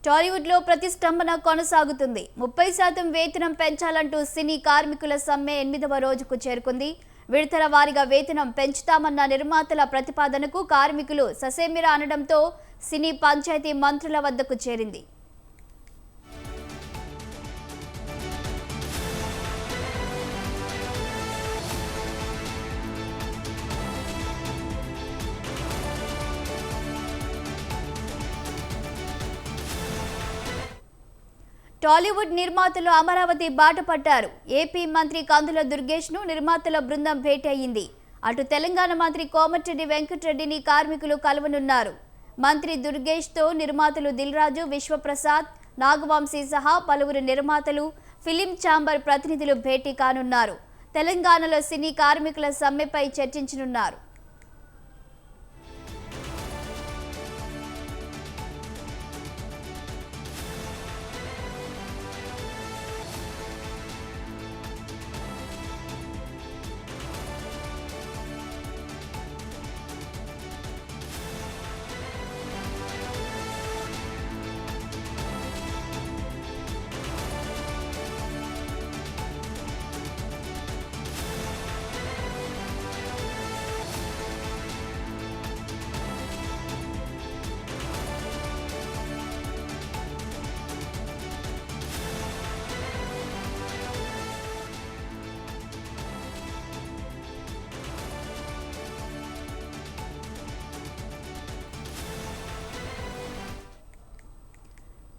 టాలీవుడ్ లో ప్రతిష్టంభన కొనసాగుతుంది. 30% వేతనం పెంచాలంటూ సినీ కార్మికుల సమ్మె 8వ రోజుకు చేరుకుంది. విడతల వారీగా వేతనం పెంచుతామన్న నిర్మాతల ప్రతిపాదనకు కార్మికులు ససేమిరా అనడంతో సినీ పంచాయతీ మంత్రుల వద్దకు చేరింది. టాలీవుడ్ నిర్మాతలు అమరావతి బాట పట్టారు. ఏపీ మంత్రి కందుల దుర్గేష్ ను నిర్మాతల బృందం భేటీ అయ్యింది. అటు తెలంగాణ మంత్రి కోమటిరెడ్డి వెంకటరెడ్డిని కార్మికులు కలవనున్నారు. మంత్రి దుర్గేష్ తో నిర్మాతలు దిల్ రాజు, విశ్వప్రసాద్, నాగవంశీ సహా పలువురు నిర్మాతలు, ఫిలిం ఛాంబర్ ప్రతినిధులు భేటీ కానున్నారు. తెలంగాణలో సినీ కార్మికుల సమ్మెపై చర్చించనున్నారు.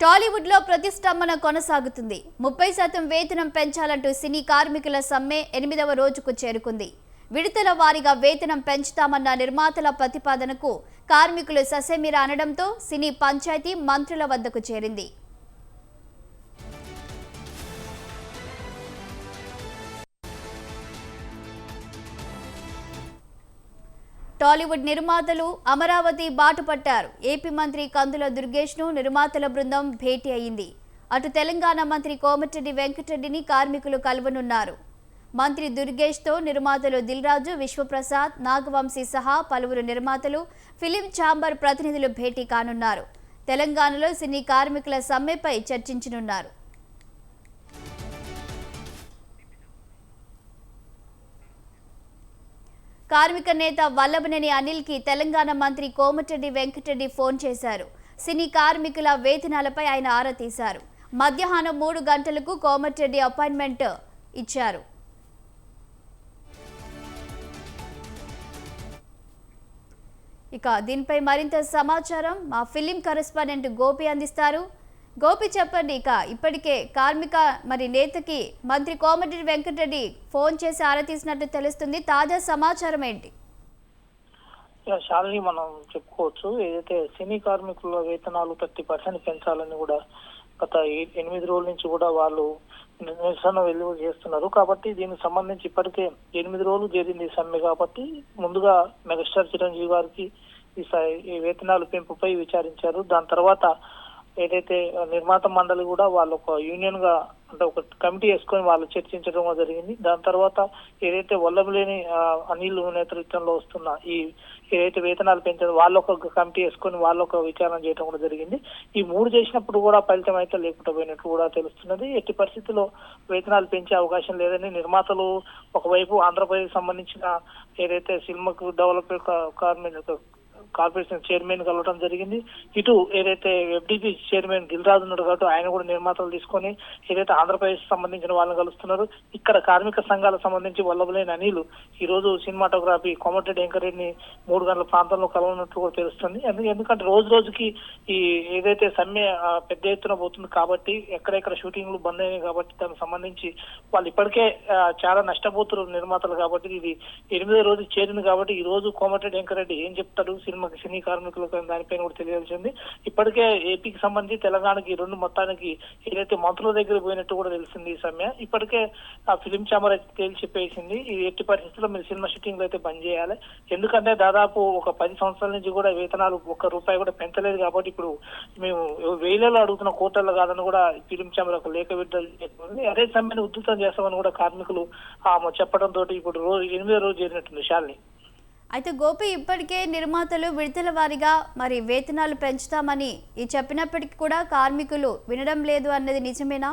టాలీవుడ్ లో ప్రతిష్టంభన కొనసాగుతుంది. 30% వేతనం పెంచాలంటూ సినీ కార్మికుల సమ్మె 8వ రోజుకు చేరుకుంది. విడతల వారీగా వేతనం పెంచుతామన్న నిర్మాతల ప్రతిపాదనకు కార్మికులు ససేమిరా అనడంతో సినీ పంచాయతీ మంత్రుల వద్దకు చేరింది. టాలీవుడ్ నిర్మాతలు అమరావతి బాట పట్టారు. ఏపీ మంత్రి కందుల దుర్గేష్ ను నిర్మాతల బృందం భేటీ అయ్యింది. అటు తెలంగాణ మంత్రి కోమటిరెడ్డి వెంకటరెడ్డిని కార్మికులు కలవనున్నారు. మంత్రి దుర్గేష్ తో నిర్మాతలు దిల్ రాజు, విశ్వప్రసాద్, నాగవంశీ సహా పలువురు నిర్మాతలు, ఫిలిం ఛాంబర్ ప్రతినిధులు భేటీ కానున్నారు. తెలంగాణలో సినీ కార్మికుల సమ్మెపై చర్చించనున్నారు. కార్మిక నేత వల్లభనేని అనిల్ కి తెలంగాణ మంత్రి కోమటిరెడ్డి వెంకటరెడ్డి ఫోన్ చేశారు. సినీ కార్మికుల వేతనాలపై ఆయన ఆరా తీశారు. మధ్యాహ్నం 3 గంటలకు కోమటిరెడ్డి అపాయింట్మెంట్ ఇచ్చారు. ఇక దీనిపై మరింత సమాచారం మా ఫిలిం కరెస్పాండెంట్ గోపి అందిస్తారు. గోపి చెప్పండి, ఇప్పటికే కార్మిక నేతకి మంత్రి కోమటిరెడ్డి వెంకటరెడ్డి ఫోన్ చేసి ఆరా తీసినట్టు తెలుస్తుంది. తాజా సమాచారం ఏంటి? శాలిని, మనం చెప్పుకోవచ్చు, ఏదైతే సినీ కార్మికుల వేతనాలు 30% పెంచాలని కూడా గత 8 రోజుల నుంచి కూడా వాళ్ళు నిరసన వెలువ చేస్తున్నారు. కాబట్టి దీనికి సంబంధించి ఇప్పటికే 8 రోజులు జరిగింది సమ్మె. కాబట్టి ముందుగా మెగాస్టార్ చిరంజీవి గారికి ఈ వేతనాల పెంపుపై విచారించారు. దాని తర్వాత ఏదైతే నిర్మాత మండలి కూడా వాళ్ళు ఒక యూనియన్ గా, అంటే ఒక కమిటీ వేసుకొని వాళ్ళు చర్చించడం జరిగింది. దాని తర్వాత ఏదైతే వల్లభనేని అనిల్ నేతృత్వంలో వస్తున్న ఈ ఏదైతే వేతనాలు పెంచారో వాళ్ళు ఒక కమిటీ వేసుకొని వాళ్ళు ఒక విచారణ చేయడం కూడా జరిగింది. ఈ 3 చేసినప్పుడు కూడా ఫలితం అయితే లేకుండా పోయినట్టు కూడా తెలుస్తున్నది. ఎట్టి పరిస్థితుల్లో వేతనాలు పెంచే అవకాశం లేదని నిర్మాతలు ఒకవైపు ఆంధ్రప్రదేశ్ సంబంధించిన ఏదైతే సినిమాకు డెవలప్మెంట్ కార్పొరేషన్ చైర్మన్ కలవడం జరిగింది. ఇటు ఏదైతే ఎఫ్డిపి చైర్మన్ దిల్ రాజు ఉన్నాడు కాబట్టి ఆయన కూడా నిర్మాతలు తీసుకొని ఏదైతే ఆంధ్రప్రదేశ్ సంబంధించిన వాళ్ళని కలుస్తున్నారు. ఇక్కడ కార్మిక సంఘాలకు సంబంధించి వల్లభనేని అనిల్ ఈ రోజు సినిమాటోగ్రఫీ కోమటిరెడ్డి వెంకటరెడ్డిని 3 గంటల ప్రాంతంలో కలవనట్టు కూడా తెలుస్తుంది. ఎందుకంటే రోజు రోజుకి ఈ ఏదైతే సమ్మె పెద్ద ఎత్తున పోతుంది కాబట్టి ఎక్కడెక్కడ షూటింగ్లు బంద్ అయినాయి కాబట్టి దానికి సంబంధించి వాళ్ళు ఇప్పటికే చాలా నష్టపోతున్నారు నిర్మాతలు. కాబట్టి ఇది 8వ రోజు చేరింది. కాబట్టి ఈ రోజు కోమటిరెడ్డి వెంకటరెడ్డి ఏం చెప్తారు సినీ కార్మికులకు దానిపైన కూడా తెలియాల్సింది. ఇప్పటికే ఏపీకి సంబంధించి తెలంగాణకి 2 మొత్తానికి ఏదైతే మంత్రుల దగ్గర పోయినట్టు కూడా తెలిసింది ఈ సమ్మె. ఇప్పటికే ఆ ఫిలిం ఛాంబర్ అయితే తేల్చి చెప్పేసింది, ఇది ఎట్టి పరిస్థితుల్లో మీరు సినిమా షూటింగ్లు అయితే బంద్ చేయాలి. ఎందుకంటే దాదాపు ఒక 10 సంవత్సరాల నుంచి కూడా వేతనాలు 1 రూపాయి కూడా పెంచలేదు. కాబట్టి ఇప్పుడు మేము వేలలో అడుగుతున్న కోట్లలో కాదని కూడా ఫిలిం ఛాంబర్ ఒక లేఖ విడుదల చేస్తుంది. అదే సమ్మెను ఉధృతం చేస్తామని కూడా కార్మికులు చెప్పడంతో ఇప్పుడు 8వ రోజు చేరినట్టుంది. శాలిని. అయితే గోపి ఇప్పటికే నిర్మాతలు విడతల వారీగా మరి వేతనాలు పెంచుతామని చెప్పినప్పటికీ కూడా కార్మికులు వినడం లేదు అన్నది నిజమేనా?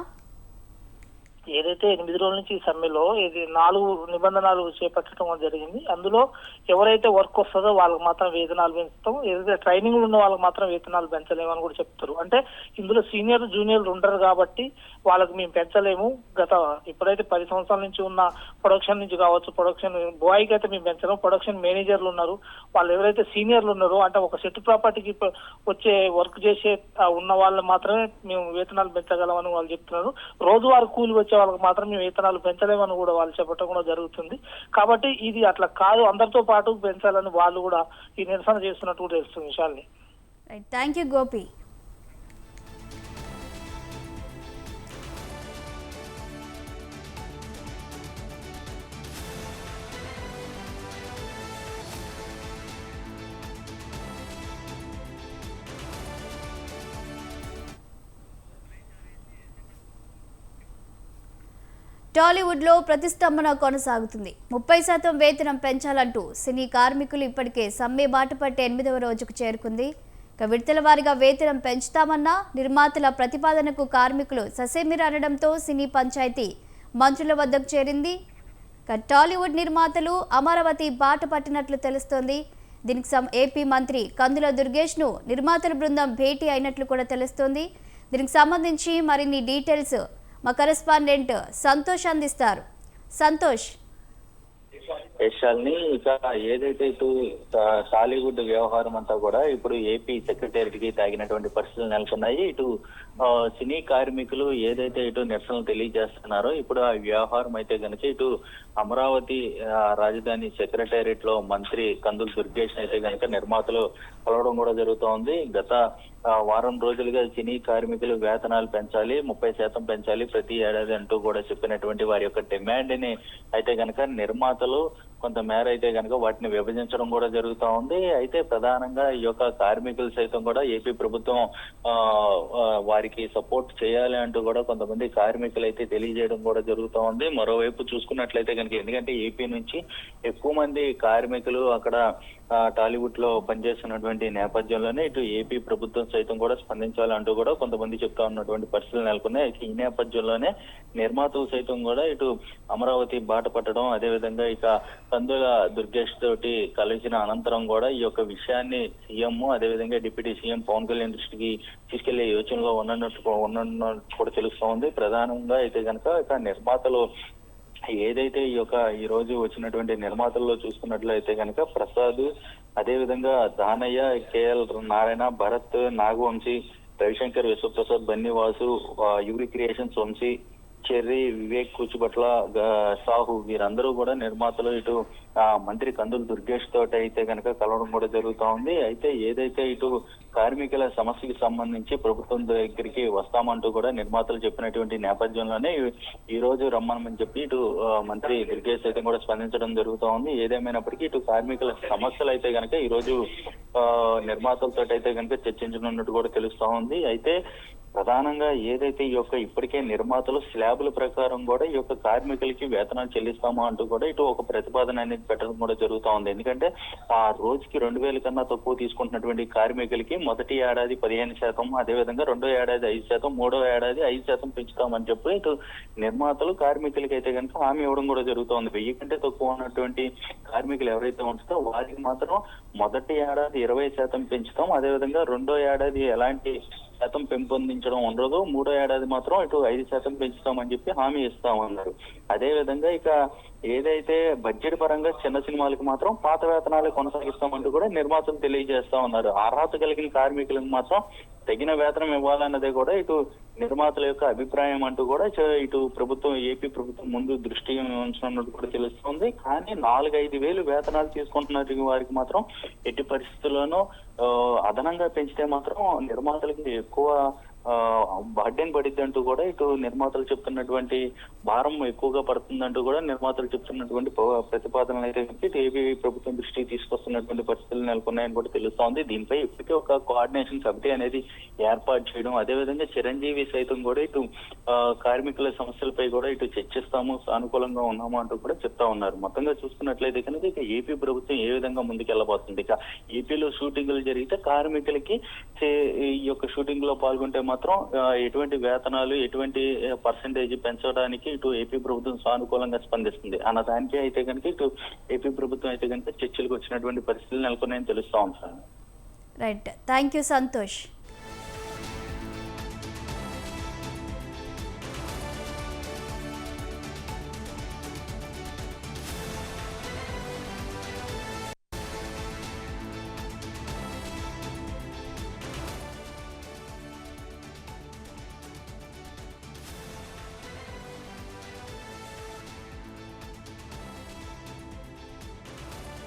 ఏదైతే 8 రోజుల నుంచి ఈ సమ్మెలో ఇది 4 నిబంధనలు చేపట్టడం జరిగింది. అందులో ఎవరైతే వర్క్ వస్తుందో వాళ్ళకి మాత్రం వేతనాలు పెంచుతాం, ఏదైతే ట్రైనింగ్ ఉన్న వాళ్ళకి మాత్రం వేతనాలు పెంచలేమని కూడా చెప్తారు. అంటే ఇందులో సీనియర్ జూనియర్లు ఉండరు కాబట్టి వాళ్ళకి మేము పెంచలేము. ఇప్పుడైతే 10 సంవత్సరాల నుంచి ఉన్న ప్రొడక్షన్ నుంచి కావచ్చు, ప్రొడక్షన్ బాయ్కి అయితే మేము పెంచలేము. ప్రొడక్షన్ మేనేజర్లు ఉన్నారు, వాళ్ళు ఎవరైతే సీనియర్లు ఉన్నారో అంటే ఒక సెట్ ప్రాపర్టీకి వచ్చే వర్క్ చేసే ఉన్న వాళ్ళు మాత్రమే మేము వేతనాలు పెంచగలమని వాళ్ళు చెప్తున్నారు. రోజువారీ కూలి వచ్చే వాళ్ళకి మాత్రం మేము వేతనాలు పెంచలేమని కూడా వాళ్ళు చెప్పడం కూడా జరుగుతుంది. కాబట్టి ఇది అట్లా కాదు, అందరితో పాటు పెంచాలని వాళ్ళు కూడా ఈ నిరసన చేస్తున్నట్టు కూడా తెలుస్తుంది. విషయాన్ని థ్యాంక్ యూ గోపి. టాలీవుడ్లో ప్రతిష్టంభన కొనసాగుతుంది. 30% వేతనం పెంచాలంటూ సినీ కార్మికులు ఇప్పటికే సమ్మె బాట పట్టే 8వ రోజుకు చేరుకుంది. విడతల వారీగా వేతనం పెంచుతామన్న నిర్మాతల ప్రతిపాదనకు కార్మికులు ససేమిరా అనడంతో సినీ పంచాయతీ మంత్రుల వద్దకు చేరింది. టాలీవుడ్ నిర్మాతలు అమరావతి బాట పట్టినట్లు తెలుస్తోంది. దీనికి ఏపీ మంత్రి కందుల దుర్గేష్ను నిర్మాతల బృందం భేటీ అయినట్లు కూడా తెలుస్తోంది. దీనికి సంబంధించి మరిన్ని డీటెయిల్స్ మా కరెస్పాండెంట్ సంతోష్ అందిస్తారు. సంతోష్. యశాల్ని ఇక ఏదైతే ఇటు టాలీవుడ్ వ్యవహారం అంతా కూడా ఇప్పుడు ఏపీ సెక్రటేరియట్ కి తాగినటువంటి పరిస్థితులు నెలకొన్నాయి. ఇటు సినీ కార్మికులు ఏదైతే ఇటు నిరసనలు తెలియజేస్తున్నారో ఇప్పుడు ఆ వ్యవహారం అయితే కనుక ఇటు అమరావతి రాజధాని సెక్రటేరియట్ లో మంత్రి కందుల దుర్గేష్ అయితే కనుక నిర్మాతలు కలవడం కూడా జరుగుతోంది. గత వారం రోజులుగా సినీ కార్మికులు వేతనాలు పెంచాలి, 30% పెంచాలి ప్రతి ఏడాది అంటూ కూడా చెప్పినటువంటి వారి యొక్క డిమాండ్ ని అయితే కనుక నిర్మాతలు కొంత మేర అయితే కనుక వాటిని విభజించడం కూడా జరుగుతూ ఉంది. అయితే ప్రధానంగా ఈ యొక్క కార్మికులు సైతం కూడా ఏపీ ప్రభుత్వం వారికి సపోర్ట్ చేయాలి అంటూ కూడా కొంతమంది కార్మికులు అయితే తెలియజేయడం కూడా జరుగుతూ ఉంది. మరోవైపు చూసుకున్నట్లయితే కనుక ఎందుకంటే ఏపీ నుంచి ఎక్కువ మంది కార్మికులు అక్కడ టాలీవుడ్ లో పనిచేస్తున్నటువంటి నేపథ్యంలోనే ఇటు ఏపీ ప్రభుత్వం సైతం కూడా స్పందించాలంటూ కూడా కొంతమంది చెప్తా ఉన్నటువంటి పరిస్థితులు నెలకొన్నాయి. ఈ నేపథ్యంలోనే నిర్మాతలు సైతం కూడా ఇటు అమరావతి బాట పట్టడం, అదేవిధంగా ఇక కందుల దుర్గేష్ తోటి కలిసిన అనంతరం కూడా ఈ యొక్క విషయాన్ని సీఎం అదేవిధంగా డిప్యూటీ సీఎం పవన్ కళ్యాణ్ దృష్టికి తీసుకెళ్లే యోచనలో ఉన్నట్టు కూడా తెలుస్తూ ఉంది. ప్రధానంగా అయితే కనుక ఇక నిర్మాతలు ఏదైతే ఈ రోజు వచ్చినటువంటి నిర్మాతల్లో చూసుకున్నట్లయితే కనుక ప్రసాద్, అదేవిధంగా దానయ్య, కేఎల్ నారాయణ, భరత్, నాగవంశీ, రవిశంకర్, విశ్వప్రసాద్, బన్నీవాసు, యూరి క్రియేషన్స్ వంశీ, చెర్రీ, వివేక్ కూచుబట్ల, సాహు వీరందరూ కూడా నిర్మాతలు ఇటు మంత్రి కందుల దుర్గేష్ తోటి అయితే కనుక కలవడం కూడా జరుగుతూ ఉంది. అయితే ఏదైతే ఇటు కార్మికుల సమస్యకి సంబంధించి ప్రభుత్వం దగ్గరికి వస్తామంటూ కూడా నిర్మాతలు చెప్పినటువంటి నేపథ్యంలోనే ఈ రోజు రమ్మని చెప్పి ఇటు మంత్రి దుర్గేష్ అయితే కూడా స్పందించడం జరుగుతూ ఉంది. ఏదేమైనప్పటికీ ఇటు కార్మికుల సమస్యలు అయితే కనుక ఈ రోజు నిర్మాతలతో అయితే కనుక చర్చించనున్నట్టు కూడా తెలుస్తా ఉంది. అయితే ప్రధానంగా ఏదైతే ఈ యొక్క ఇప్పటికే నిర్మాతలు స్లాబుల ప్రకారం కూడా ఈ యొక్క కార్మికులకి వేతనాలు చెల్లిస్తామా అంటూ కూడా ఇటు ఒక ప్రతిపాదన అనేది పెట్టడం కూడా జరుగుతూ ఉంది. ఎందుకంటే ఆ రోజుకి 2000 కన్నా తక్కువ తీసుకుంటున్నటువంటి కార్మికులకి మొదటి ఏడాది 15%, అదేవిధంగా రెండో ఏడాది 5%, మూడో ఏడాది 5% పెంచుతామని చెప్పి ఇటు నిర్మాతలు కార్మికులకి అయితే కనుక హామీ ఇవ్వడం కూడా జరుగుతుంది. 1000 కంటే తక్కువ ఉన్నటువంటి కార్మికులు ఎవరైతే ఉంటుందో వారికి మాత్రం మొదటి ఏడాది 20% పెంచుతాం, అదేవిధంగా రెండో ఏడాది ఎలాంటి శాతం పెంపొందించడం ఉండదు, మూడో ఏడాది మాత్రం ఇటు 5% పెంచుతామని చెప్పి హామీ ఇస్తామన్నారు. అదే విధంగా ఇక ఏదైతే బడ్జెట్ పరంగా చిన్న సినిమాలకు మాత్రం పాత వేతనాలు కొనసాగిస్తామంటూ కూడా నిర్మాతలు తెలియజేస్తా ఉన్నారు. అర్హత కలిగిన కార్మికులకు మాత్రం తగిన వేతనం ఇవ్వాలన్నదే కూడా ఇటు నిర్మాతల యొక్క అభిప్రాయం అంటూ కూడా ఇటు ప్రభుత్వం ఏపీ ప్రభుత్వం ముందు దృష్టి ఉంచినట్టు కూడా తెలుస్తుంది. కానీ 4-5 వేలు వేతనాలు తీసుకుంటున్న వారికి మాత్రం ఎట్టి పరిస్థితుల్లోనూ అదనంగా పెంచితే మాత్రం నిర్మాతలకి ఎక్కువ బర్డెన్ పడిద్ది అంటూ కూడా ఇటు నిర్మాతలు చెప్తున్నటువంటి భారం ఎక్కువగా పడుతుందంటూ కూడా నిర్మాతలు చెప్తున్నటువంటి ప్రతిపాదనలు అయితే కనుక ఇటు ఏపీ ప్రభుత్వం దృష్టికి తీసుకొస్తున్నటువంటి పరిస్థితులు నెలకొన్నాయని కూడా తెలుస్తోంది. దీనిపై ఇప్పటికే ఒక కోఆర్డినేషన్ కమిటీ అనేది ఏర్పాటు చేయడం, అదేవిధంగా చిరంజీవి సైతం కూడా ఇటు కార్మికుల సమస్యలపై కూడా ఇటు చర్చిస్తాము, సానుకూలంగా ఉన్నాము అంటూ కూడా చెప్తా ఉన్నారు. మొత్తంగా చూసుకున్నట్లయితే కనుక ఇక ఏపీ ప్రభుత్వం ఏ విధంగా ముందుకెళ్లబోతుంది, ఇక ఏపీలో షూటింగ్లు జరిగితే కార్మికులకి ఈ యొక్క షూటింగ్ లో పాల్గొంటే మాత్రం ఎటువంటి వేతనాలు, ఎటువంటి పర్సంటేజ్ పెంచడానికి ఇటు ఏపీ ప్రభుత్వం సానుకూలంగా స్పందిస్తుంది అన్న దానికి అయితే కనుక ఇటు ఏపీ ప్రభుత్వం అయితే కనుక చర్చలకు వచ్చినటువంటి పరిస్థితులు నెలకొన్నాయని తెలుస్తా ఉంది sir. Right, thank you Santosh.